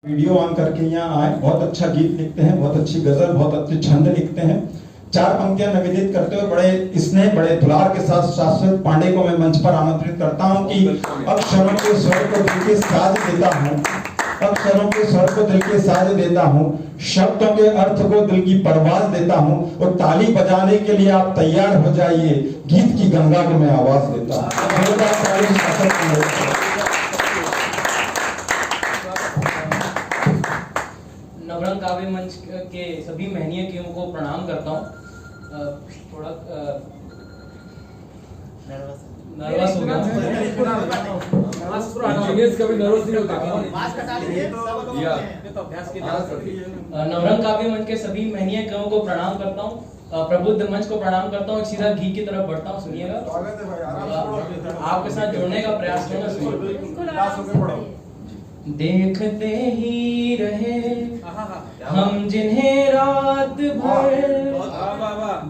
Video on करके यहाँ आए। बहुत अच्छा गीत लिखते हैं, बहुत अच्छी गजल, बहुत अच्छे छंद लिखते हैं। चार पंक्तियां निवेदित करते हुए बड़े स्नेह, बड़े दुलार के साथ शाश्वत पांडे को मैं मंच पर आमंत्रित करता हूं कि अक्षरों के स्वर को दिल के साज देता हूं, अक्षरों के स्वर को दिल के साज देता हूं, शब्दों के अर्थ को दिल की परवाज देता हूं और ताली बजाने के लिए आप तैयार हो जाइए, गीत की गंगा को मैं आवाज देता हूं। नवरंग काव्य मंच के सभी महनीय को प्रणाम करता हूँ। थोड़ा नर्वस हो गया। नवरंग काव्य मंच के सभी महनीय को प्रणाम करता हूँ, प्रबुद्ध मंच को प्रणाम करता हूँ। सीधा घी की तरफ बढ़ता हूँ, सुनिएगा। आपके साथ जुड़ने का प्रयास करूँगा, सुनिए। देखते ही रहे हम जिन्हें रात भर,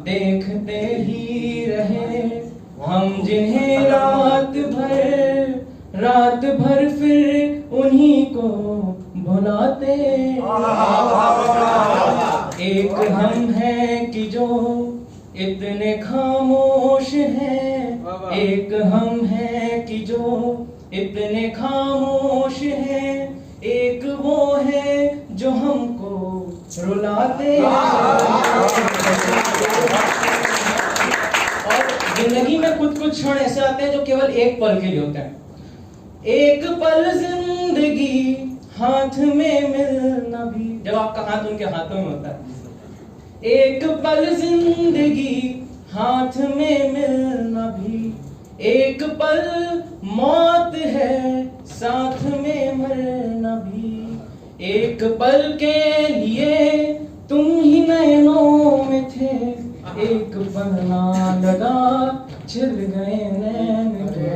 देखते ही रहे हम जिन्हें रात भर फिर उन्हीं को भुलाते। एक हम हैं कि जो इतने खामोश हैं, एक हम हैं कि जो इतने खामोश हैं, एक वो है जो हमको रुलाते। और जिंदगी में कुछ क्षण ऐसे आते हैं जो केवल एक पल के लिए होते हैं। एक पल जिंदगी हाथ में मिलना भी, जब आपका हाथ उनके हाथों में होता है। एक पल जिंदगी हाथ में मिलना भी, एक पल मौत है साथ में मरना भी। एक पल के लिए तुम ही नैनों में थे, एक पल ना लगा छिल गए नैन के।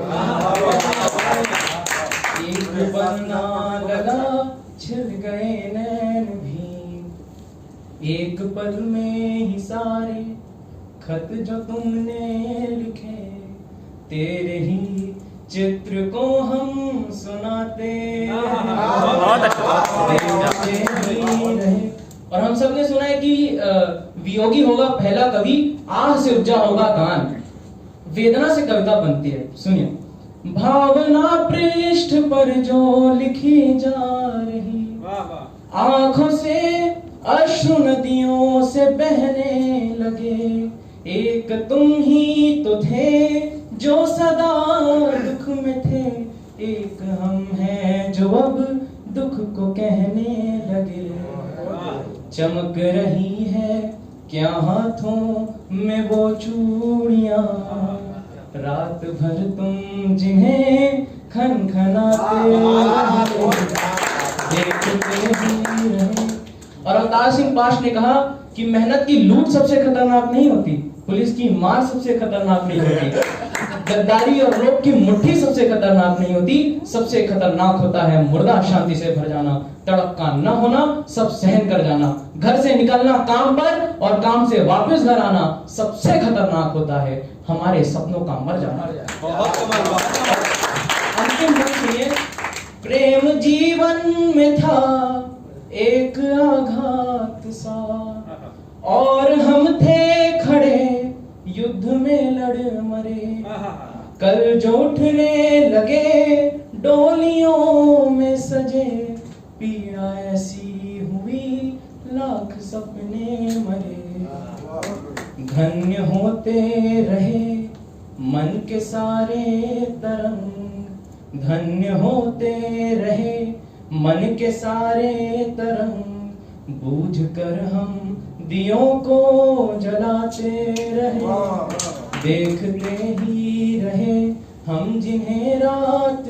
एक पल ना लगा छिल गए नैन भी। एक पल में ही सारे खत जो तुमने लिखे, तेरे ही चित्र को हम सुनाते। और हम सब ने सुना है कि वियोगी होगा पहला कवि, आह से उपजा होगा गान, वेदना से कविता बनती है। सुनिए। भावना पृष्ठ पर जो लिखी जा रही, आंखों से अश्रु नदियों से बहने लगे। एक तुम ही तो थे जो सदा दुख में थे, एक हम हैं जो अब दुख को कहने लगे। चमक रही है क्या हाथों में वो चूड़ियां, रात भर तुम जिन्हें खनखनाते देखते ही रहे। और अवतार सिंह पाश ने कहा कि मेहनत की लूट सबसे खतरनाक नहीं होती, पुलिस की मार सबसे खतरनाक नहीं होती, गद्दारी और लोभ की मुट्ठी सबसे खतरनाक नहीं होती, सबसे खतरनाक होता है मुर्दा शांति से भर जाना, तड़प का न होना, सब सहन कर जाना, घर से निकलना काम पर और काम से वापस घर आना, सबसे खतरनाक होता है हमारे सपनों का मर जाना। अंतिम बात सुनिए। प्रेम जीवन में था एक आघात सा, और हम थे खड़े युद्ध में लड़ मरे। कल जो उठने लगे डोलियों में सजे, पीड़ा ऐसी हुई लाख सपने मरे। धन्य होते रहे मन के सारे तरंग, धन्य होते रहे मन के सारे तरंग, बूझ कर हम दियों को जलाते रहे। देखते ही रहे हम जिन्हें रात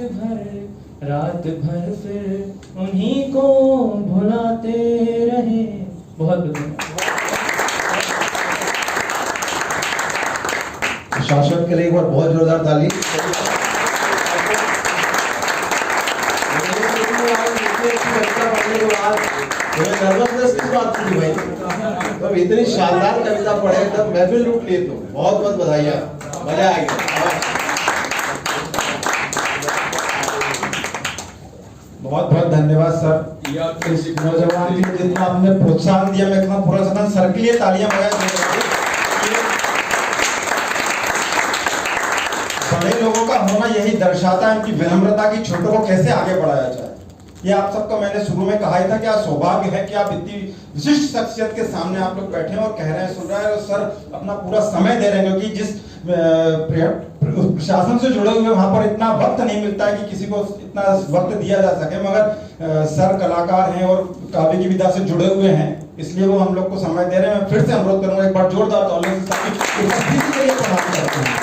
भर फिर उन्हीं को भुलाते रहे। बहुत धन्यवाद। शाश्वत के लिए एक बार बहुत जोरदार ताली। नर्वसनेस किस बात की भाई? तब इतनी शानदार कविता पढ़े, तब महफिल लूट लिए। तो बहुत बहुत बधाई, मजा आ गया। बहुत बहुत धन्यवाद सर। इस नौजवान के लिए जितना आपने प्रोत्साहन दिया, मैं कहता हूँ पूरा सदन सर के लिए तालियां बजाएं। बड़े लोगों का होना यही दर्शाता है कि विनम्रता की छोटों को कैसे आगे बढ़ाया जाए। ये आप सबको मैंने शुरू में कहा ही था कि आज सौभाग्य है कि आप इतनी विशिष्ट शख्सियत के सामने आप लोग बैठे हैं और कह रहे हैं, सुन रहे हैं, और सर अपना पूरा समय दे रहे हैं, क्योंकि जिस प्रशासन से जुड़े हुए वहां पर इतना वक्त नहीं मिलता है कि किसी को इतना वक्त दिया जा सके, मगर सर कलाकार हैं और काव्य की विधा से जुड़े हुए हैं, इसलिए वो हम लोग को समय दे रहे हैं। मैं फिर से अनुरोध करूंगा, एक बार जोरदार तालियों से सबकी उपस्थिति के लिए प्रणाम करते हैं।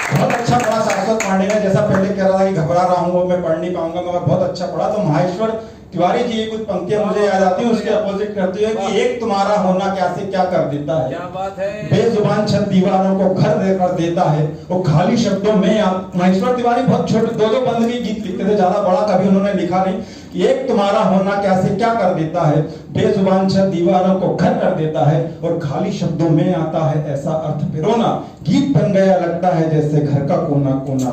बहुत अच्छा पढ़ा शाश्वत पांडे ने, जैसा पहले कह रहा था कि घबरा रहा हूँ वो मैं पढ़ नहीं पाऊंगा, मगर बहुत अच्छा पढ़ा। तो महेश्वर तिवारी जी की कुछ पंक्तियां मुझे याद आती हैं, उसके अपोजिट करती है कि एक तुम्हारा होना क्या से क्या कर देता है, क्या बात है, बेजुबान छत दीवारों को घर देकर देता है, वो खाली शब्दों में आप। महेश्वर तिवारी बहुत छोटे दो बंद के गीत लिखते थे, ज्यादा बड़ा कभी उन्होंने लिखा नहीं। एक तुम्हारा होना क्या से क्या कर देता है, बेजुबान छत दीवारों को घर कर देता है, और खाली शब्दों में आता है ऐसा अर्थ पिरोना, गीत बन गया लगता है जैसे घर का कोना कोना।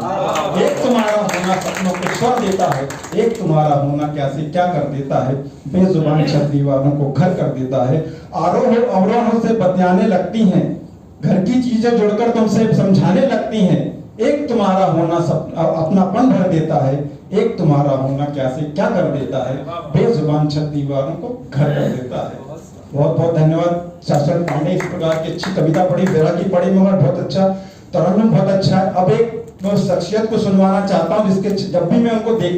एक तुम्हारा होना सपनों को स्वर देता है, एक तुम्हारा होना क्या से क्या कर देता है, बेजुबान छत दीवारों को घर कर देता है। आरोह अवरोहों से बतियाने लगती हैं, घर की चीजें जुड़कर तुमसे समझाने लगती हैं। एक तुम्हारा होना अपनापन भर देता है, एक तुम्हारा होना क्या से क्या कर देता है, बेजुबान छत दीवारों को घर कर देता है। बहुत बहुत धन्यवाद शाश्वत पांडे, इस प्रकार की अच्छी कविता पढ़ी, बेरा की पढ़ी, मगर बहुत अच्छा, तरन्नुम बहुत अच्छा है। अब एक शख्सियत को सुनवाना चाहता हूँ जिसके जब भी मैं उनको देख